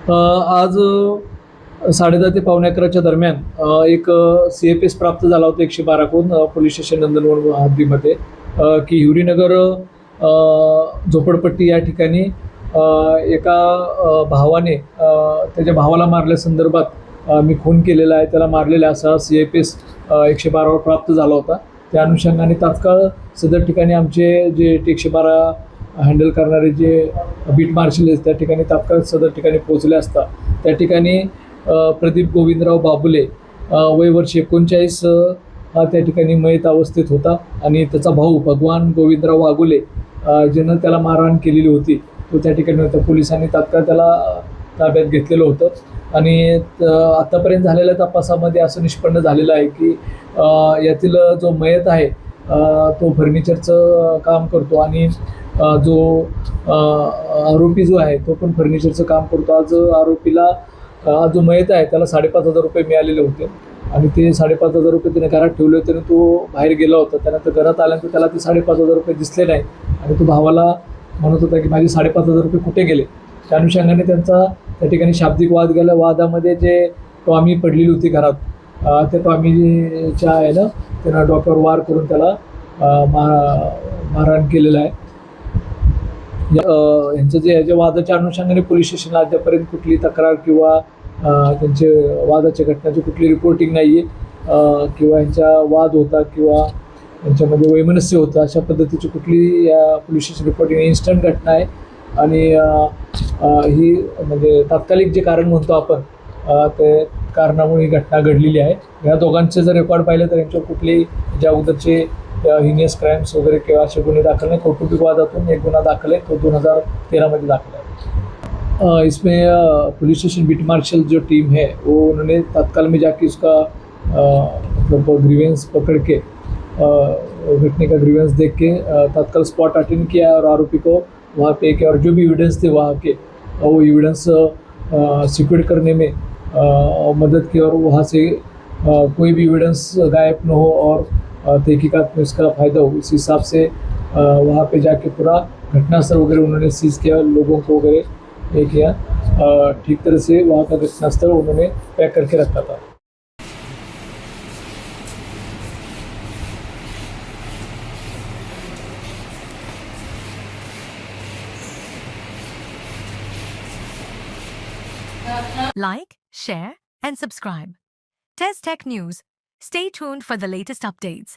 आज 10:30 ते पावणे 11च्या दरम्यान एक CFS प्राप्त झाला होता 112 कडून पोलीस स्टेशन नंदनवन हद्दीमध्ये की हिवरीनगर झोपडपट्टी या ठिकाणी एका भावाने त्याच्या भावाला मारल्यासंदर्भात मी खून केलेला आहे, त्याला मारलेला असा CFS 112 वर प्राप्त झाला होता. त्या अनुषंगाने तात्काळ सदर ठिकाणी आमचे जे 112 हँडल करणारे जे बीट मार्शल आहेत त्या ठिकाणी तात्काळ सदर ठिकाणी पोहोचले असता त्या ठिकाणी प्रदीप गोविंदराव बाबुले वय वर्ष 39 हा त्या ठिकाणी मयत अवस्थेत होता आणि त्याचा भाऊ भगवान गोविंदराव वाघुले ज्यानं त्याला मारहाण केलेली होती तो त्या ठिकाणी होता. पोलिसांनी तात्काळ त्याला ताब्यात घेतलेलं होतं आणि आत्तापर्यंत झालेल्या तपासामध्ये असं निष्पन्न झालेलं आहे की यातील जो मयत आहे तो फर्निचरचं काम करतो आणि जो आरोपी जो आहे तो पण फर्निचरचं काम करतो. आज आरोपीला जो मयत आहे त्याला 5,500 रुपये मिळालेले होते आणि ते 5,500 रुपये त्याने घरात ठेवले होते आणि तो बाहेर गेला होता. त्यानंतर घरात आल्यानंतर त्याला ते 5,500 रुपये दिसले नाही आणि तो भावाला म्हणत होता की माझे 5,500 रुपये कुठे गेले. त्या अनुषंगाने त्यांचा त्या ठिकाणी शाब्दिक वाद गेला. वादामध्ये जे टॉमी पडलेली होती घरात त्या टॉमीच्या आहे ना त्यानं डोक्यावर वार करून त्याला मारहाण केलेलं आहे. यांचं जे याच्या वादाच्या अनुषंगाने पोलीस स्टेशनला अद्यापर्यंत कुठली तक्रार किंवा त्यांचे वादाच्या घटनाची कुठली रिपोर्टिंग नाही आहे किंवा यांचा वाद होता किंवा यांच्यामध्ये वैमनस्य होतं अशा पद्धतीची कुठली या पोलीस स्टेशन रिपोर्टिंग इन्स्टंट घटना आहे आणि ही म्हणजे तात्कालिक जे कारण म्हणतो आपण ते कारणामुळे ही घटना घडलेली आहे. ह्या दोघांचे जर रेकॉर्ड पाहिलं तर यांच्यावर कुठली ज्या अगोदरचे हिनियस क्राईम्स वगैरे किंवा असे गुन्हे दाखल नहीं. कौटुंबिक वादातून एक गुन्हा दाखल है तो 2013 में दाखल है. इसमें पुलिस स्टेशन बीट मार्शल जो टीम है वो उन्होंने तत्काल में जाके उसका मतलब ग्रीवेंस पकड़ के घटने का ग्रीवेंस देख के तत्काल स्पॉट अटेंड किया और आरोपी को वहाँ पे और जो भी एविडेंस थे वहाँ के वो एविडेंस सिक्योर करने में मदद की और वहाँ से कोई भी एविडेंस गायब न हो और तहकीकात में उसका फ़ायदा हो इस हिसाब से वहाँ पे जाके पूरा घटनास्थल वगैरह उन्होंने सीज़ किया, लोगों को वगैरह ये किया ठीक तरह से वहाँ का घटनास्थल उन्होंने पैक करके रखा था. Like, share, and subscribe. Test Tech News. Stay tuned for the latest updates.